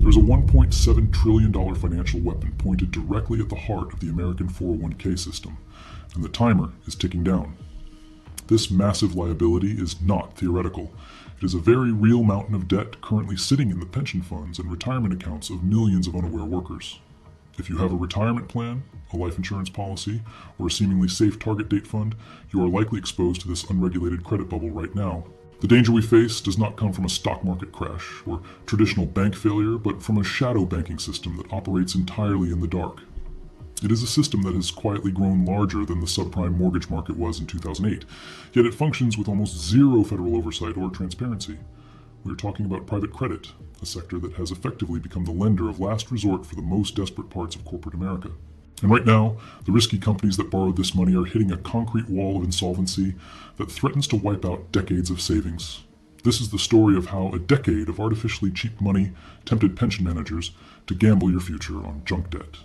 There's a $1.7 trillion financial weapon pointed directly at the heart of the American 401k system, and the timer is ticking down. This massive liability is not theoretical. It is a very real mountain of debt currently sitting in the pension funds and retirement accounts of millions of unaware workers. If you have a retirement plan, a life insurance policy, or a seemingly safe target date fund, you are likely exposed to this unregulated credit bubble right now. The danger we face does not come from a stock market crash or traditional bank failure, but from a shadow banking system that operates entirely in the dark. It is a system that has quietly grown larger than the subprime mortgage market was in 2008, yet it functions with almost zero federal oversight or transparency. We are talking about private credit, a sector that has effectively become the lender of last resort for the most desperate parts of corporate America. And right now, the risky companies that borrowed this money are hitting a concrete wall of insolvency that threatens to wipe out decades of savings. This is the story of how a decade of artificially cheap money tempted pension managers to gamble your future on junk debt.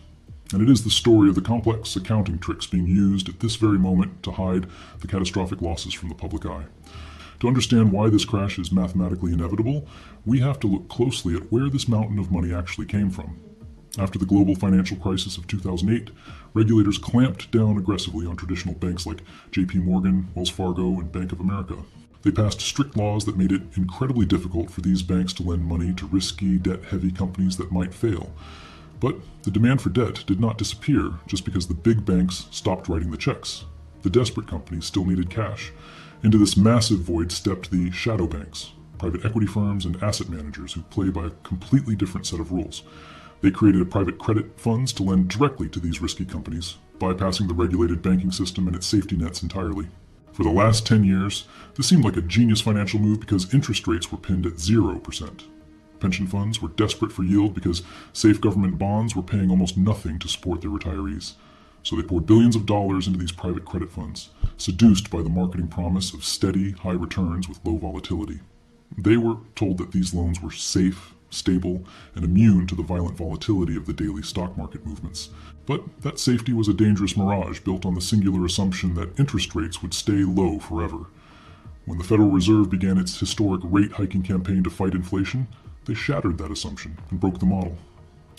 And it is the story of the complex accounting tricks being used at this very moment to hide the catastrophic losses from the public eye. To understand why this crash is mathematically inevitable, we have to look closely at where this mountain of money actually came from. After the global financial crisis of 2008, regulators clamped down aggressively on traditional banks like JP Morgan, Wells Fargo, and Bank of America. They passed strict laws that made it incredibly difficult for these banks to lend money to risky, debt-heavy companies that might fail. But the demand for debt did not disappear just because the big banks stopped writing the checks. The desperate companies still needed cash. Into this massive void stepped the shadow banks, private equity firms and asset managers who play by a completely different set of rules. They created private credit funds to lend directly to these risky companies, bypassing the regulated banking system and its safety nets entirely. For the last 10 years, this seemed like a genius financial move because interest rates were pinned at 0%. Pension funds were desperate for yield because safe government bonds were paying almost nothing to support their retirees. So they poured billions of dollars into these private credit funds, seduced by the marketing promise of steady, high returns with low volatility. They were told that these loans were safe, stable, and immune to the violent volatility of the daily stock market movements. But that safety was a dangerous mirage built on the singular assumption that interest rates would stay low forever. When the Federal Reserve began its historic rate hiking campaign to fight inflation, they shattered that assumption and broke the model.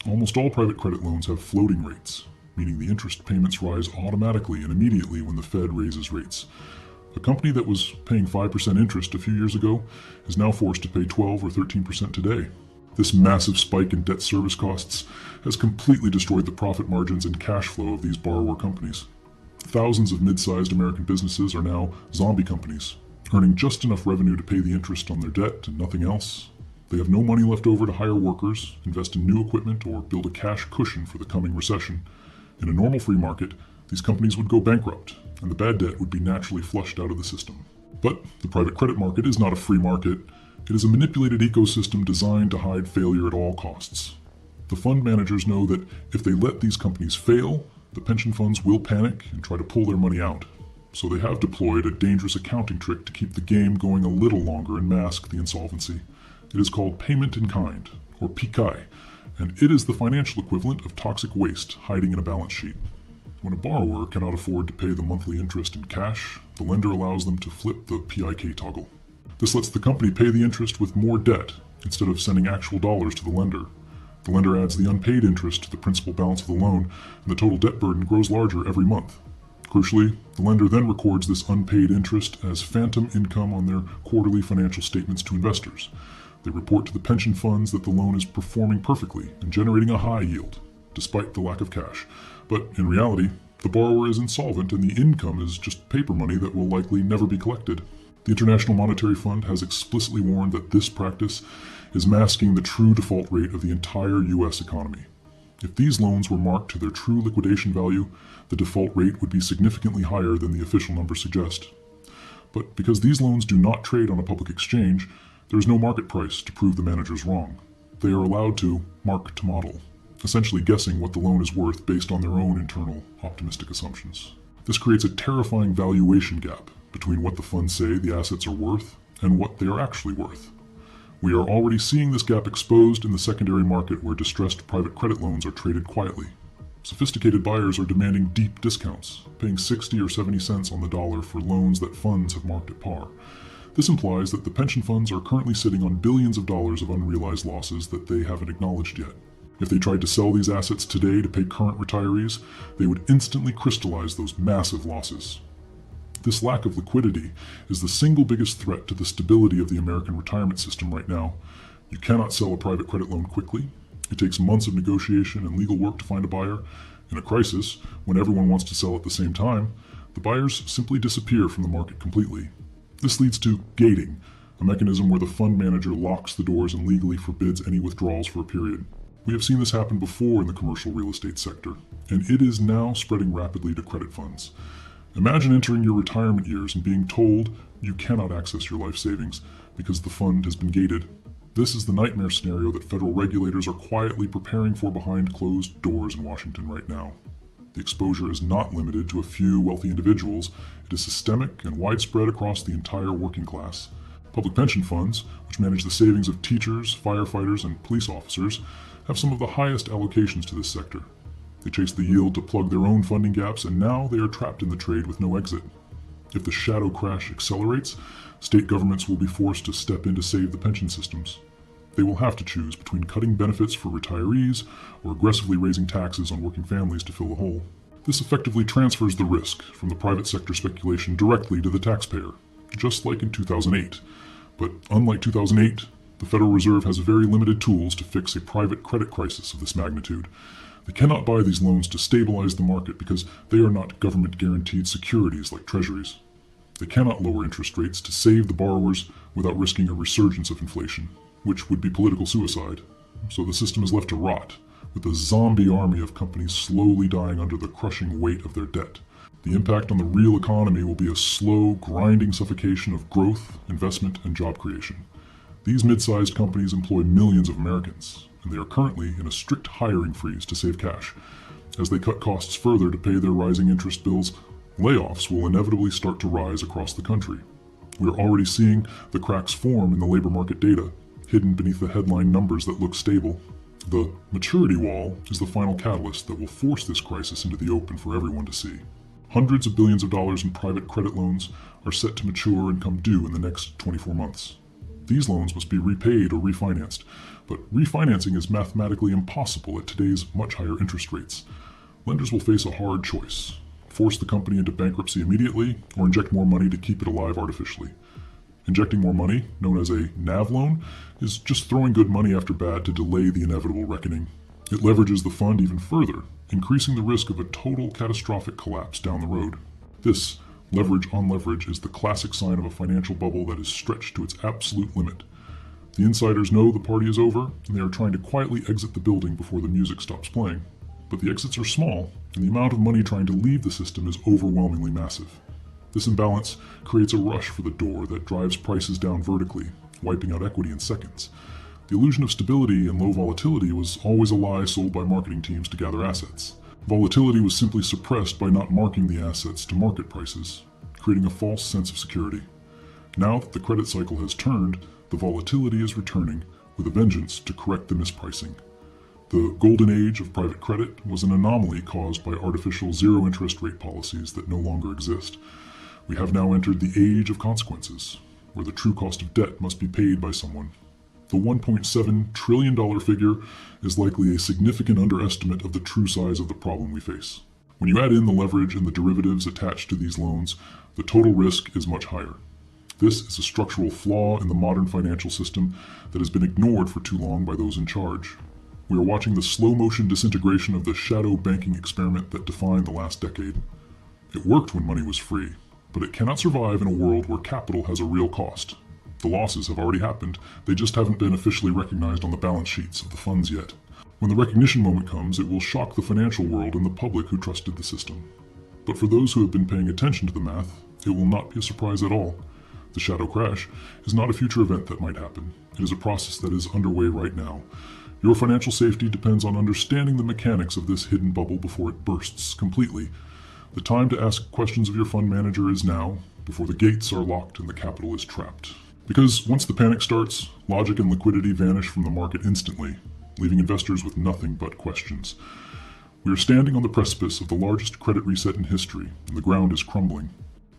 Almost all private credit loans have floating rates, meaning the interest payments rise automatically and immediately when the Fed raises rates. A company that was paying 5% interest a few years ago is now forced to pay 12 or 13% today. This massive spike in debt service costs has completely destroyed the profit margins and cash flow of these borrower companies. Thousands of mid-sized American businesses are now zombie companies, earning just enough revenue to pay the interest on their debt and nothing else. They have no money left over to hire workers, invest in new equipment, or build a cash cushion for the coming recession. In a normal free market, these companies would go bankrupt, and the bad debt would be naturally flushed out of the system. But the private credit market is not a free market. It is a manipulated ecosystem designed to hide failure at all costs. The fund managers know that if they let these companies fail, the pension funds will panic and try to pull their money out. So they have deployed a dangerous accounting trick to keep the game going a little longer and mask the insolvency. It is called payment in kind, or PICAI, and it is the financial equivalent of toxic waste hiding in a balance sheet. When a borrower cannot afford to pay the monthly interest in cash, the lender allows them to flip the PIK toggle. This lets the company pay the interest with more debt instead of sending actual dollars to the lender. The lender adds the unpaid interest to the principal balance of the loan, and the total debt burden grows larger every month. Crucially, the lender then records this unpaid interest as phantom income on their quarterly financial statements to investors. They report to the pension funds that the loan is performing perfectly and generating a high yield, despite the lack of cash. But in reality, the borrower is insolvent and the income is just paper money that will likely never be collected. The International Monetary Fund has explicitly warned that this practice is masking the true default rate of the entire U.S. economy. If these loans were marked to their true liquidation value, the default rate would be significantly higher than the official numbers suggest. But because these loans do not trade on a public exchange, there is no market price to prove the managers wrong. They are allowed to mark to model, essentially guessing what the loan is worth based on their own internal optimistic assumptions. This creates a terrifying valuation gap between what the funds say the assets are worth and what they are actually worth. We are already seeing this gap exposed in the secondary market where distressed private credit loans are traded quietly. Sophisticated buyers are demanding deep discounts, paying 60 or 70 cents on the dollar for loans that funds have marked at par. This implies that the pension funds are currently sitting on billions of dollars of unrealized losses that they haven't acknowledged yet. If they tried to sell these assets today to pay current retirees, they would instantly crystallize those massive losses. This lack of liquidity is the single biggest threat to the stability of the American retirement system right now. You cannot sell a private credit loan quickly. It takes months of negotiation and legal work to find a buyer. In a crisis, when everyone wants to sell at the same time, the buyers simply disappear from the market completely. This leads to gating, a mechanism where the fund manager locks the doors and legally forbids any withdrawals for a period. We have seen this happen before in the commercial real estate sector, and it is now spreading rapidly to credit funds. Imagine entering your retirement years and being told you cannot access your life savings because the fund has been gated. This is the nightmare scenario that federal regulators are quietly preparing for behind closed doors in Washington right now. The exposure is not limited to a few wealthy individuals. It is systemic and widespread across the entire working class. Public pension funds, which manage the savings of teachers, firefighters, and police officers, have some of the highest allocations to this sector. They chase the yield to plug their own funding gaps, and now they are trapped in the trade with no exit. If the shadow crash accelerates, state governments will be forced to step in to save the pension systems. They will have to choose between cutting benefits for retirees or aggressively raising taxes on working families to fill the hole. This effectively transfers the risk from the private sector speculation directly to the taxpayer, just like in 2008. But unlike 2008, the Federal Reserve has very limited tools to fix a private credit crisis of this magnitude. They cannot buy these loans to stabilize the market because they are not government-guaranteed securities like treasuries. They cannot lower interest rates to save the borrowers without risking a resurgence of inflation, which would be political suicide. So the system is left to rot, with a zombie army of companies slowly dying under the crushing weight of their debt. The impact on the real economy will be a slow, grinding suffocation of growth, investment, and job creation. These mid-sized companies employ millions of Americans, and they are currently in a strict hiring freeze to save cash. As they cut costs further to pay their rising interest bills, layoffs will inevitably start to rise across the country. We are already seeing the cracks form in the labor market data, hidden beneath the headline numbers that look stable. The maturity wall is the final catalyst that will force this crisis into the open for everyone to see. Hundreds of billions of dollars in private credit loans are set to mature and come due in the next 24 months. These loans must be repaid or refinanced, but refinancing is mathematically impossible at today's much higher interest rates. Lenders will face a hard choice: force the company into bankruptcy immediately or inject more money to keep it alive artificially. Injecting more money, known as a NAV loan, is just throwing good money after bad to delay the inevitable reckoning. It leverages the fund even further, increasing the risk of a total catastrophic collapse down the road. This leverage on leverage is the classic sign of a financial bubble that is stretched to its absolute limit. The insiders know the party is over, and they are trying to quietly exit the building before the music stops playing. But the exits are small, and the amount of money trying to leave the system is overwhelmingly massive. This imbalance creates a rush for the door that drives prices down vertically, wiping out equity in seconds. The illusion of stability and low volatility was always a lie sold by marketing teams to gather assets. Volatility was simply suppressed by not marking the assets to market prices, creating a false sense of security. Now that the credit cycle has turned, the volatility is returning with a vengeance to correct the mispricing. The golden age of private credit was an anomaly caused by artificial zero interest rate policies that no longer exist. We have now entered the age of consequences, where the true cost of debt must be paid by someone. The $1.7 trillion figure is likely a significant underestimate of the true size of the problem we face. When you add in the leverage and the derivatives attached to these loans, the total risk is much higher. This is a structural flaw in the modern financial system that has been ignored for too long by those in charge. We are watching the slow-motion disintegration of the shadow banking experiment that defined the last decade. It worked when money was free, but it cannot survive in a world where capital has a real cost. The losses have already happened, they just haven't been officially recognized on the balance sheets of the funds yet. When the recognition moment comes, it will shock the financial world and the public who trusted the system. But for those who have been paying attention to the math, it will not be a surprise at all. The shadow crash is not a future event that might happen. It is a process that is underway right now. Your financial safety depends on understanding the mechanics of this hidden bubble before it bursts completely. The time to ask questions of your fund manager is now, before the gates are locked and the capital is trapped. Because once the panic starts, logic and liquidity vanish from the market instantly, leaving investors with nothing but questions. We are standing on the precipice of the largest credit reset in history, and the ground is crumbling.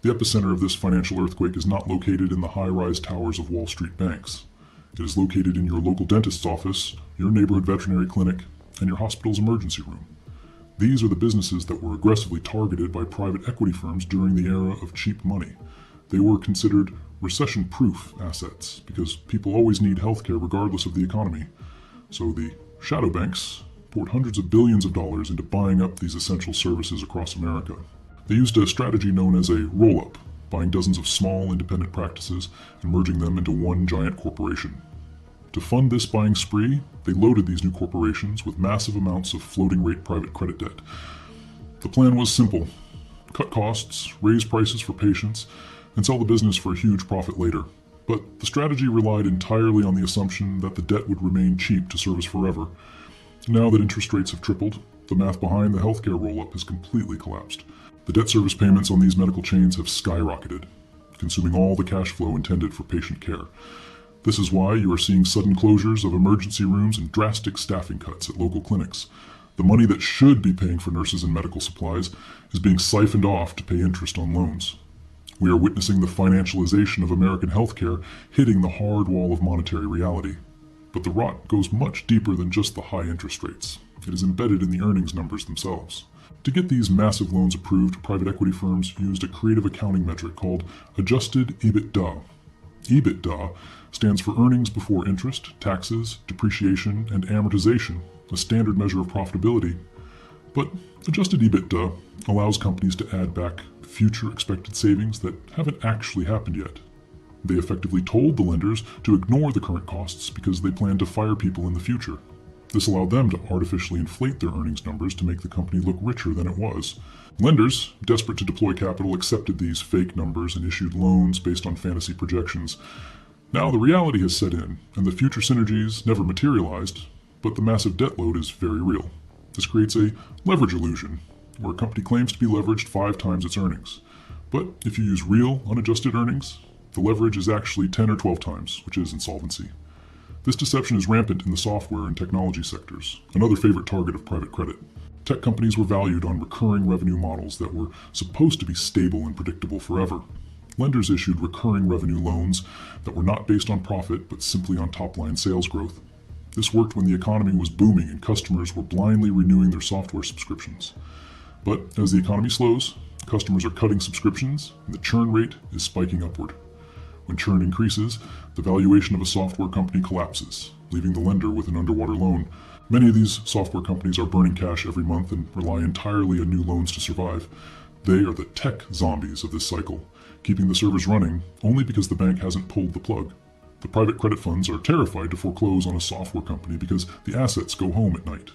The epicenter of this financial earthquake is not located in the high-rise towers of Wall Street banks. It is located in your local dentist's office, your neighborhood veterinary clinic, and your hospital's emergency room. These are the businesses that were aggressively targeted by private equity firms during the era of cheap money. They were considered recession-proof assets because people always need healthcare regardless of the economy. So the shadow banks poured hundreds of billions of dollars into buying up these essential services across America. They used a strategy known as a roll-up, buying dozens of small independent practices and merging them into one giant corporation. To fund this buying spree, they loaded these new corporations with massive amounts of floating rate private credit debt. The plan was simple: cut costs, raise prices for patients, and sell the business for a huge profit later. But the strategy relied entirely on the assumption that the debt would remain cheap to service forever. Now that interest rates have tripled, the math behind the healthcare roll-up has completely collapsed. The debt service payments on these medical chains have skyrocketed, consuming all the cash flow intended for patient care. This is why you are seeing sudden closures of emergency rooms and drastic staffing cuts at local clinics. The money that should be paying for nurses and medical supplies is being siphoned off to pay interest on loans. We are witnessing the financialization of American healthcare hitting the hard wall of monetary reality. But the rot goes much deeper than just the high interest rates. It is embedded in the earnings numbers themselves. To get these massive loans approved, private equity firms used a creative accounting metric called adjusted EBITDA. EBITDA stands for earnings before interest, taxes, depreciation, and amortization, a standard measure of profitability. But adjusted EBITDA allows companies to add back future expected savings that haven't actually happened yet. They effectively told the lenders to ignore the current costs because they plan to fire people in the future. This allowed them to artificially inflate their earnings numbers to make the company look richer than it was. Lenders, desperate to deploy capital, accepted these fake numbers and issued loans based on fantasy projections. Now the reality has set in, and the future synergies never materialized, but the massive debt load is very real. This creates a leverage illusion, where a company claims to be leveraged 5 times its earnings. But if you use real, unadjusted earnings, the leverage is actually 10 or 12 times, which is insolvency. This deception is rampant in the software and technology sectors, another favorite target of private credit. Tech companies were valued on recurring revenue models that were supposed to be stable and predictable forever. Lenders issued recurring revenue loans that were not based on profit but simply on top-line sales growth. This worked when the economy was booming and customers were blindly renewing their software subscriptions. But as the economy slows, customers are cutting subscriptions and the churn rate is spiking upward. When churn increases, the valuation of a software company collapses, leaving the lender with an underwater loan. Many of these software companies are burning cash every month and rely entirely on new loans to survive. They are the tech zombies of this cycle, keeping the servers running only because the bank hasn't pulled the plug. The private credit funds are terrified to foreclose on a software company because the assets go home at night.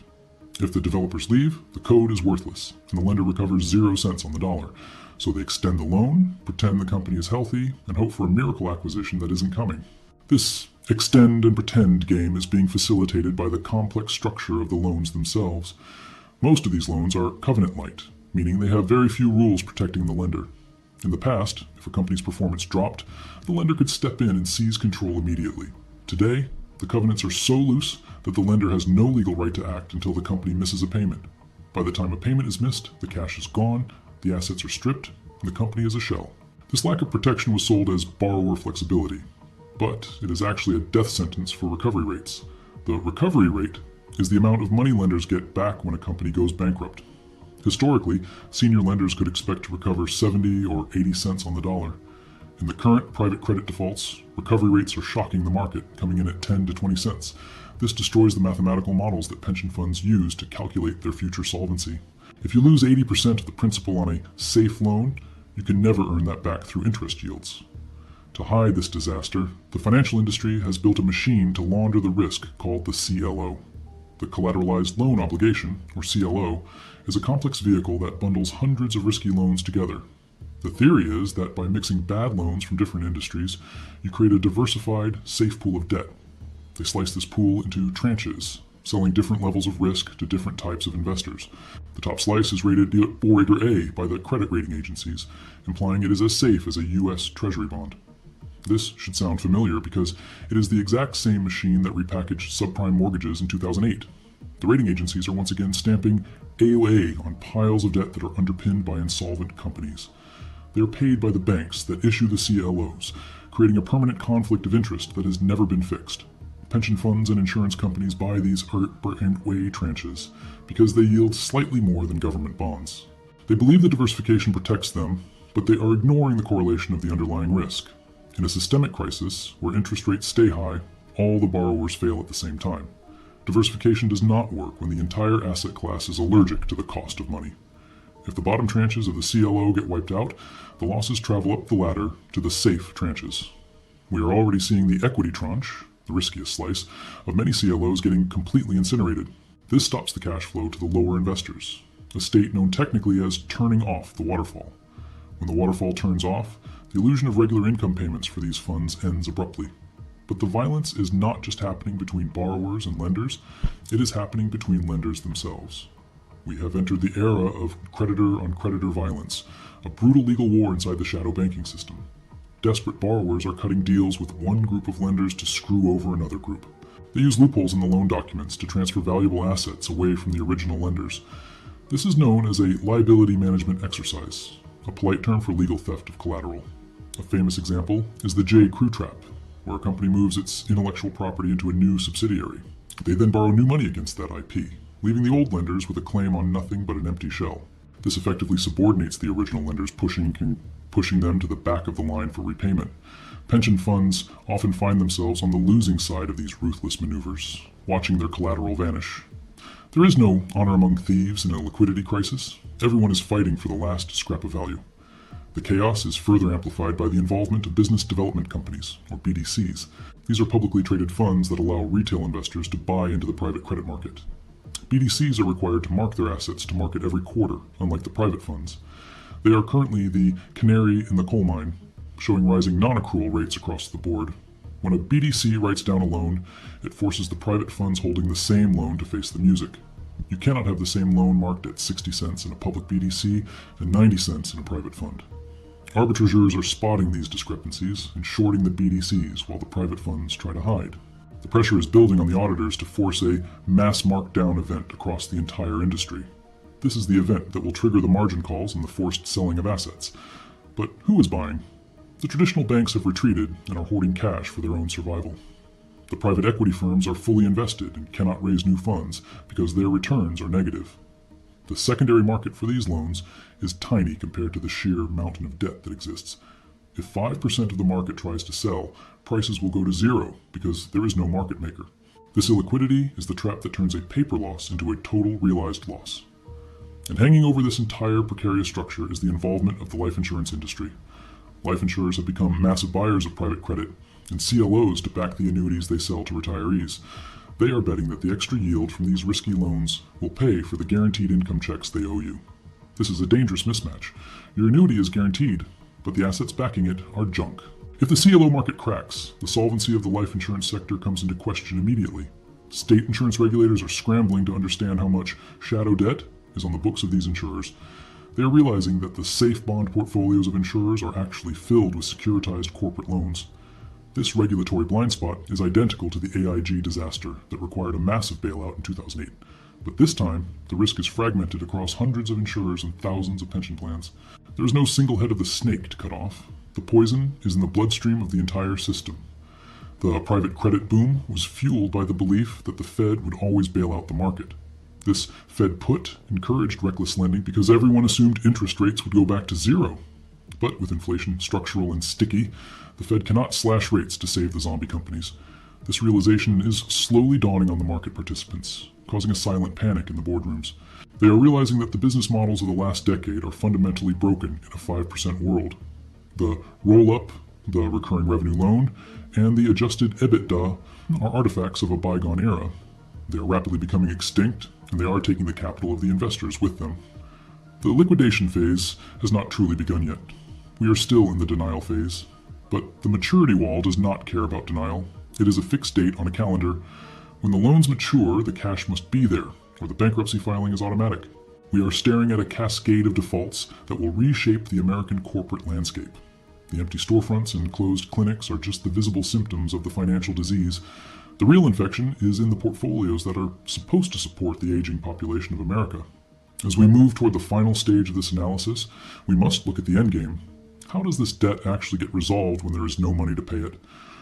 If the developers leave, the code is worthless, and the lender recovers 0 cents on the dollar. So they extend the loan, pretend the company is healthy, and hope for a miracle acquisition that isn't coming. This extend and pretend game is being facilitated by the complex structure of the loans themselves. Most of these loans are covenant-light, meaning they have very few rules protecting the lender. In the past, if a company's performance dropped, the lender could step in and seize control immediately. Today, the covenants are so loose that the lender has no legal right to act until the company misses a payment. By the time a payment is missed, the cash is gone, the assets are stripped, and the company is a shell. This lack of protection was sold as borrower flexibility, but it is actually a death sentence for recovery rates. The recovery rate is the amount of money lenders get back when a company goes bankrupt. Historically, senior lenders could expect to recover 70 or 80 cents on the dollar. In the current private credit defaults, recovery rates are shocking the market, coming in at 10 to 20 cents. This destroys the mathematical models that pension funds use to calculate their future solvency. If you lose 80% of the principal on a safe loan, you can never earn that back through interest yields. To hide this disaster, the financial industry has built a machine to launder the risk called the CLO. The Collateralized Loan Obligation, or CLO, is a complex vehicle that bundles hundreds of risky loans together. The theory is that by mixing bad loans from different industries, you create a diversified, safe pool of debt. They slice this pool into tranches, selling different levels of risk to different types of investors. The top slice is rated or A by the credit rating agencies, implying it is as safe as a U.S. Treasury bond. This should sound familiar because it is the exact same machine that repackaged subprime mortgages in 2008. The rating agencies are once again stamping AOA on piles of debt that are underpinned by insolvent companies. They are paid by the banks that issue the CLOs, creating a permanent conflict of interest that has never been fixed. Pension funds and insurance companies buy these way tranches because they yield slightly more than government bonds. They believe the diversification protects them, but they are ignoring the correlation of the underlying risk. In a systemic crisis, where interest rates stay high, all the borrowers fail at the same time. Diversification does not work when the entire asset class is allergic to the cost of money. If the bottom tranches of the CLO get wiped out, the losses travel up the ladder to the safe tranches. We are already seeing the equity tranche, the riskiest slice, of many CLOs getting completely incinerated. This stops the cash flow to the lower investors, a state known technically as turning off the waterfall. When the waterfall turns off, the illusion of regular income payments for these funds ends abruptly. But the violence is not just happening between borrowers and lenders, it is happening between lenders themselves. We have entered the era of creditor-on-creditor violence, a brutal legal war inside the shadow banking system. Desperate borrowers are cutting deals with one group of lenders to screw over another group. They use loopholes in the loan documents to transfer valuable assets away from the original lenders. This is known as a liability management exercise, a polite term for legal theft of collateral. A famous example is the J. Crew trap, where a company moves its intellectual property into a new subsidiary. They then borrow new money against that IP, leaving the old lenders with a claim on nothing but an empty shell. This effectively subordinates the original lenders, pushing them to the back of the line for repayment. Pension funds often find themselves on the losing side of these ruthless maneuvers, watching their collateral vanish. There is no honor among thieves in a liquidity crisis. Everyone is fighting for the last scrap of value. The chaos is further amplified by the involvement of business development companies, or BDCs. These are publicly traded funds that allow retail investors to buy into the private credit market. BDCs are required to mark their assets to market every quarter, unlike the private funds. They are currently the canary in the coal mine, showing rising non-accrual rates across the board. When a BDC writes down a loan, it forces the private funds holding the same loan to face the music. You cannot have the same loan marked at 60 cents in a public BDC and 90 cents in a private fund. Arbitrageurs are spotting these discrepancies and shorting the BDCs while the private funds try to hide. The pressure is building on the auditors to force a mass markdown event across the entire industry. This is the event that will trigger the margin calls and the forced selling of assets. But who is buying? The traditional banks have retreated and are hoarding cash for their own survival. The private equity firms are fully invested and cannot raise new funds because their returns are negative. The secondary market for these loans is tiny compared to the sheer mountain of debt that exists. If 5% of the market tries to sell, prices will go to zero because there is no market maker. This illiquidity is the trap that turns a paper loss into a total realized loss. And hanging over this entire precarious structure is the involvement of the life insurance industry. Life insurers have become massive buyers of private credit and CLOs to back the annuities they sell to retirees. They are betting that the extra yield from these risky loans will pay for the guaranteed income checks they owe you. This is a dangerous mismatch. Your annuity is guaranteed, but the assets backing it are junk. If the CLO market cracks, the solvency of the life insurance sector comes into question immediately. State insurance regulators are scrambling to understand how much shadow debt is on the books of these insurers. They are realizing that the safe bond portfolios of insurers are actually filled with securitized corporate loans. This regulatory blind spot is identical to the AIG disaster that required a massive bailout in 2008. But this time, the risk is fragmented across hundreds of insurers and thousands of pension plans. There is no single head of the snake to cut off. The poison is in the bloodstream of the entire system. The private credit boom was fueled by the belief that the Fed would always bail out the market. This Fed put encouraged reckless lending because everyone assumed interest rates would go back to zero. But with inflation structural and sticky, the Fed cannot slash rates to save the zombie companies. This realization is slowly dawning on the market participants, causing a silent panic in the boardrooms. They are realizing that the business models of the last decade are fundamentally broken in a 5% world. The roll-up, the recurring revenue loan, and the adjusted EBITDA are artifacts of a bygone era. They are rapidly becoming extinct, and they are taking the capital of the investors with them. The liquidation phase has not truly begun yet. We are still in the denial phase, but the maturity wall does not care about denial. It is a fixed date on a calendar. When the loans mature, the cash must be there, or the bankruptcy filing is automatic. We are staring at a cascade of defaults that will reshape the American corporate landscape. The empty storefronts and closed clinics are just the visible symptoms of the financial disease. The real infection is in the portfolios that are supposed to support the aging population of America. As we move toward the final stage of this analysis, we must look at the endgame. How does this debt actually get resolved when there is no money to pay it?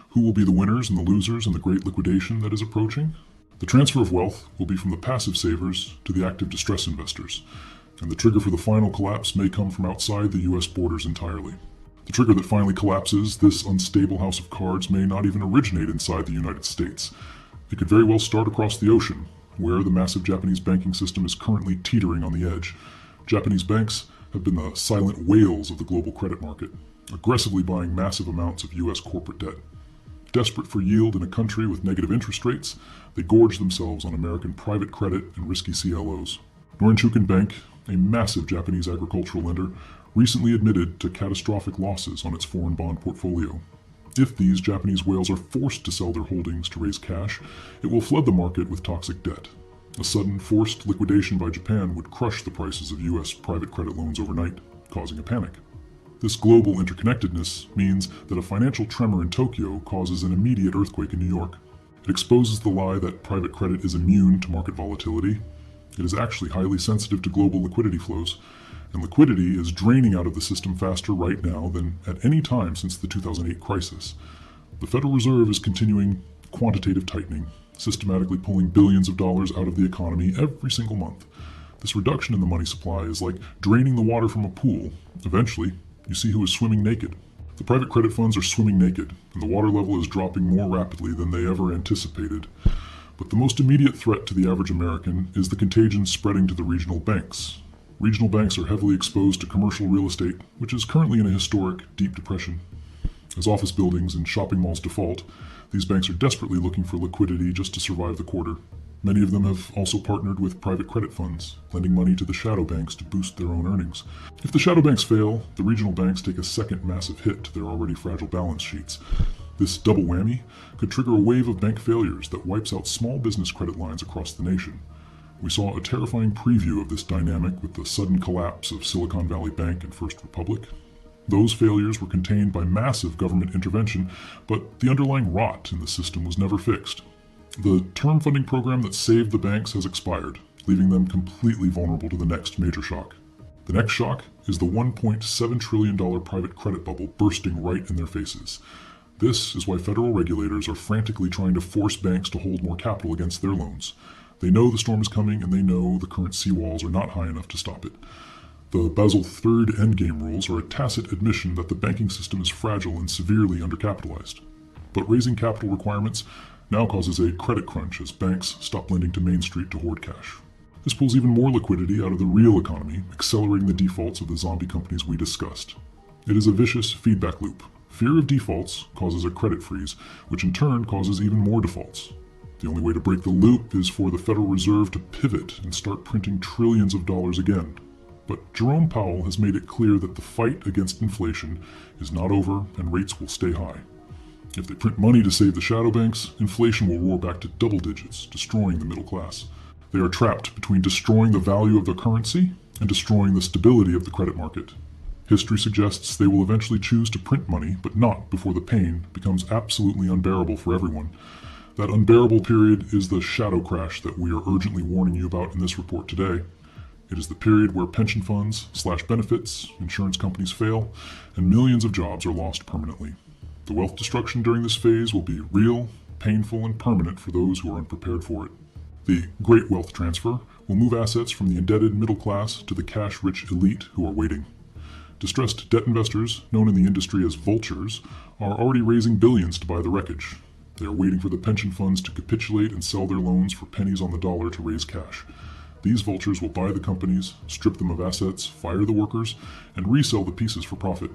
Who will be the winners and the losers in the great liquidation that is approaching? The transfer of wealth will be from the passive savers to the active distress investors, and the trigger for the final collapse may come from outside the US borders entirely. The trigger that finally collapses this unstable house of cards may not even originate inside the United States. It could very well start across the ocean, where the massive Japanese banking system is currently teetering on the edge. Japanese banks have been the silent whales of the global credit market, aggressively buying massive amounts of US corporate debt. Desperate for yield in a country with negative interest rates, they gorge themselves on American private credit and risky CLOs. Norinchukin Bank, a massive Japanese agricultural lender, recently admitted to catastrophic losses on its foreign bond portfolio. If these Japanese whales are forced to sell their holdings to raise cash, it will flood the market with toxic debt. A sudden forced liquidation by Japan would crush the prices of US private credit loans overnight, causing a panic. This global interconnectedness means that a financial tremor in Tokyo causes an immediate earthquake in New York. It exposes the lie that private credit is immune to market volatility. It is actually highly sensitive to global liquidity flows, and liquidity is draining out of the system faster right now than at any time since the 2008 crisis. The Federal Reserve is continuing quantitative tightening, systematically pulling billions of dollars out of the economy every single month. This reduction in the money supply is like draining the water from a pool. Eventually, you see who is swimming naked. The private credit funds are swimming naked, and the water level is dropping more rapidly than they ever anticipated. But the most immediate threat to the average American is the contagion spreading to the regional banks. Regional banks are heavily exposed to commercial real estate, which is currently in a historic deep depression. As office buildings and shopping malls default, these banks are desperately looking for liquidity just to survive the quarter. Many of them have also partnered with private credit funds, lending money to the shadow banks to boost their own earnings. If the shadow banks fail, the regional banks take a second massive hit to their already fragile balance sheets. This double whammy could trigger a wave of bank failures that wipes out small business credit lines across the nation. We saw a terrifying preview of this dynamic with the sudden collapse of Silicon Valley Bank and First Republic. Those failures were contained by massive government intervention, but the underlying rot in the system was never fixed. The term funding program that saved the banks has expired, leaving them completely vulnerable to the next major shock. The next shock is the $1.7 trillion private credit bubble bursting right in their faces. This is why federal regulators are frantically trying to force banks to hold more capital against their loans. They know the storm is coming, and they know the current seawalls are not high enough to stop it. The Basel III endgame rules are a tacit admission that the banking system is fragile and severely undercapitalized. But raising capital requirements now causes a credit crunch as banks stop lending to Main Street to hoard cash. This pulls even more liquidity out of the real economy, accelerating the defaults of the zombie companies we discussed. It is a vicious feedback loop. Fear of defaults causes a credit freeze, which in turn causes even more defaults. The only way to break the loop is for the Federal Reserve to pivot and start printing trillions of dollars again. But Jerome Powell has made it clear that the fight against inflation is not over and rates will stay high. If they print money to save the shadow banks, inflation will roar back to double digits, destroying the middle class. They are trapped between destroying the value of their currency and destroying the stability of the credit market. History suggests they will eventually choose to print money, but not before the pain becomes absolutely unbearable for everyone. That unbearable period is the shadow crash that we are urgently warning you about in this report today. It is the period where pension funds / benefits, insurance companies fail, and millions of jobs are lost permanently. The wealth destruction during this phase will be real, painful, and permanent for those who are unprepared for it. The great wealth transfer will move assets from the indebted middle class to the cash-rich elite who are waiting. Distressed debt investors, known in the industry as vultures, are already raising billions to buy the wreckage. They are waiting for the pension funds to capitulate and sell their loans for pennies on the dollar to raise cash. These vultures will buy the companies, strip them of assets, fire the workers, and resell the pieces for profit.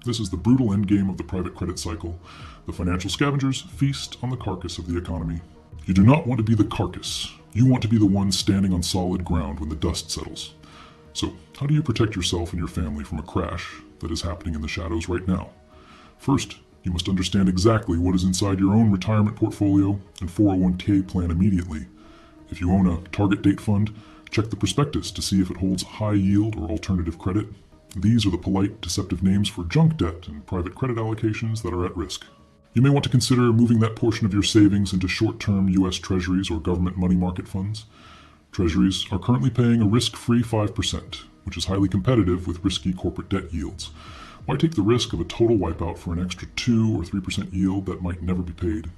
This is the brutal endgame of the private credit cycle. The financial scavengers feast on the carcass of the economy. You do not want to be the carcass. You want to be the one standing on solid ground when the dust settles. So, how do you protect yourself and your family from a crash that is happening in the shadows right now? First, you must understand exactly what is inside your own retirement portfolio and 401k plan immediately. If you own a target date fund, check the prospectus to see if it holds high yield or alternative credit. These are the polite, deceptive names for junk debt and private credit allocations that are at risk. You may want to consider moving that portion of your savings into short-term U.S. Treasuries or government money market funds. Treasuries are currently paying a risk-free 5%, which is highly competitive with risky corporate debt yields. Why take the risk of a total wipeout for an extra 2 or 3% yield that might never be paid?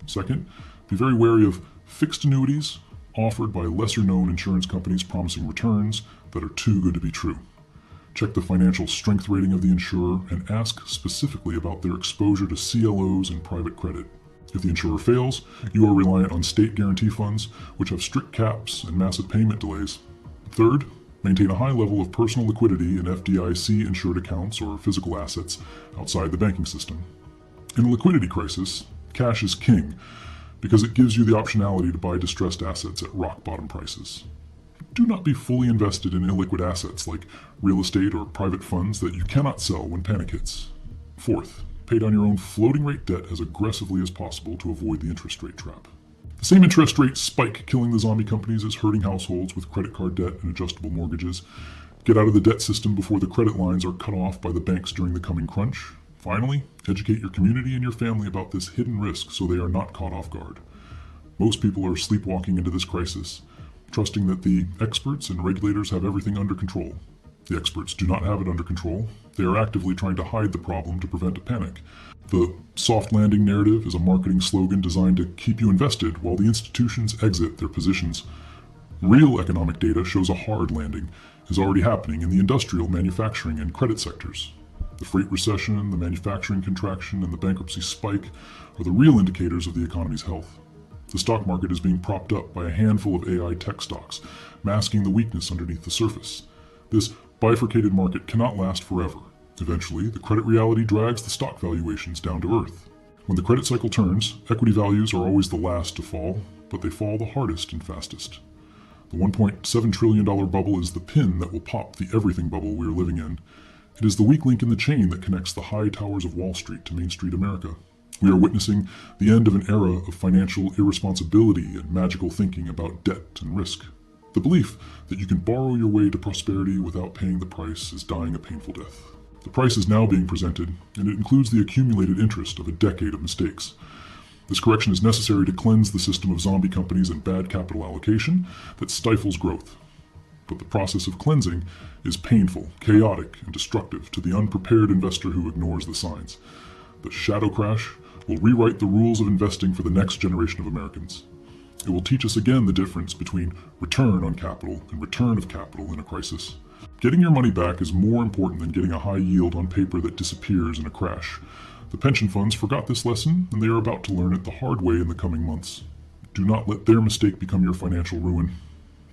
Second, be very wary of fixed annuities offered by lesser-known insurance companies promising returns that are too good to be true. Check the financial strength rating of the insurer and ask specifically about their exposure to CLOs and private credit. If the insurer fails, you are reliant on state guarantee funds, which have strict caps and massive payment delays. Third, maintain a high level of personal liquidity in FDIC-insured accounts or physical assets outside the banking system. In a liquidity crisis, cash is king because it gives you the optionality to buy distressed assets at rock-bottom prices. Do not be fully invested in illiquid assets like real estate or private funds that you cannot sell when panic hits. Fourth, pay down your own floating rate debt as aggressively as possible to avoid the interest rate trap. The same interest rate spike killing the zombie companies is hurting households with credit card debt and adjustable mortgages. Get out of the debt system before the credit lines are cut off by the banks during the coming crunch. Finally, educate your community and your family about this hidden risk so they are not caught off guard. Most people are sleepwalking into this crisis, trusting that the experts and regulators have everything under control. The experts do not have it under control. They are actively trying to hide the problem to prevent a panic. The soft landing narrative is a marketing slogan designed to keep you invested while the institutions exit their positions. Real economic data shows a hard landing is already happening in the industrial, manufacturing, and credit sectors. The freight recession, the manufacturing contraction, and the bankruptcy spike are the real indicators of the economy's health. The stock market is being propped up by a handful of AI tech stocks, masking the weakness underneath the surface. This bifurcated market cannot last forever. Eventually, the credit reality drags the stock valuations down to earth. When the credit cycle turns, equity values are always the last to fall, but they fall the hardest and fastest. The $1.7 trillion bubble is the pin that will pop the everything bubble we are living in. It is the weak link in the chain that connects the high towers of Wall Street to Main Street America. We are witnessing the end of an era of financial irresponsibility and magical thinking about debt and risk. The belief that you can borrow your way to prosperity without paying the price is dying a painful death. The price is now being presented, and it includes the accumulated interest of a decade of mistakes. This correction is necessary to cleanse the system of zombie companies and bad capital allocation that stifles growth. But the process of cleansing is painful, chaotic, and destructive to the unprepared investor who ignores the signs. The shadow crash will rewrite the rules of investing for the next generation of Americans. It will teach us again the difference between return on capital and return of capital in a crisis. Getting your money back is more important than getting a high yield on paper that disappears in a crash. The pension funds forgot this lesson, and they are about to learn it the hard way in the coming months. Do not let their mistake become your financial ruin.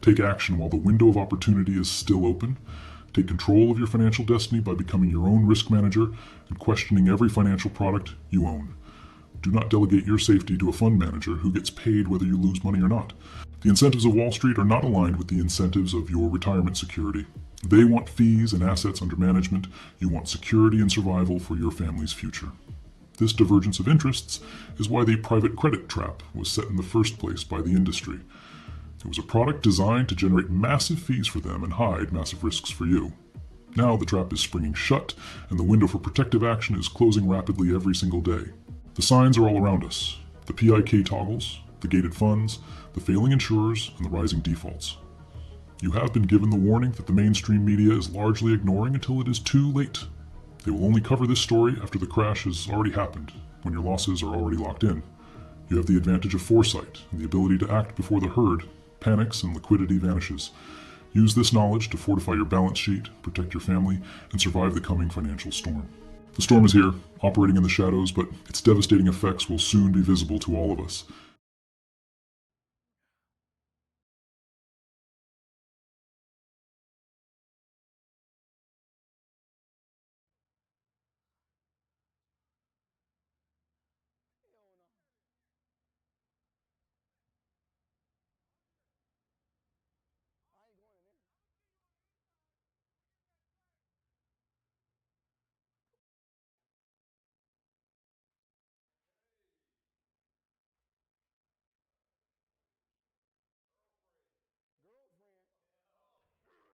Take action while the window of opportunity is still open. Take control of your financial destiny by becoming your own risk manager and questioning every financial product you own. Do not delegate your safety to a fund manager who gets paid whether you lose money or not. The incentives of Wall Street are not aligned with the incentives of your retirement security. They want fees and assets under management. You want security and survival for your family's future. This divergence of interests is why the private credit trap was set in the first place by the industry. It was a product designed to generate massive fees for them and hide massive risks for you. Now the trap is springing shut, and the window for protective action is closing rapidly every single day. The signs are all around us. The PIK toggles, the gated funds, the failing insurers, and the rising defaults. You have been given the warning that the mainstream media is largely ignoring until it is too late. They will only cover this story after the crash has already happened, when your losses are already locked in. You have the advantage of foresight and the ability to act before the herd panics and liquidity vanishes. Use this knowledge to fortify your balance sheet, protect your family, and survive the coming financial storm. The storm is here, operating in the shadows, but its devastating effects will soon be visible to all of us.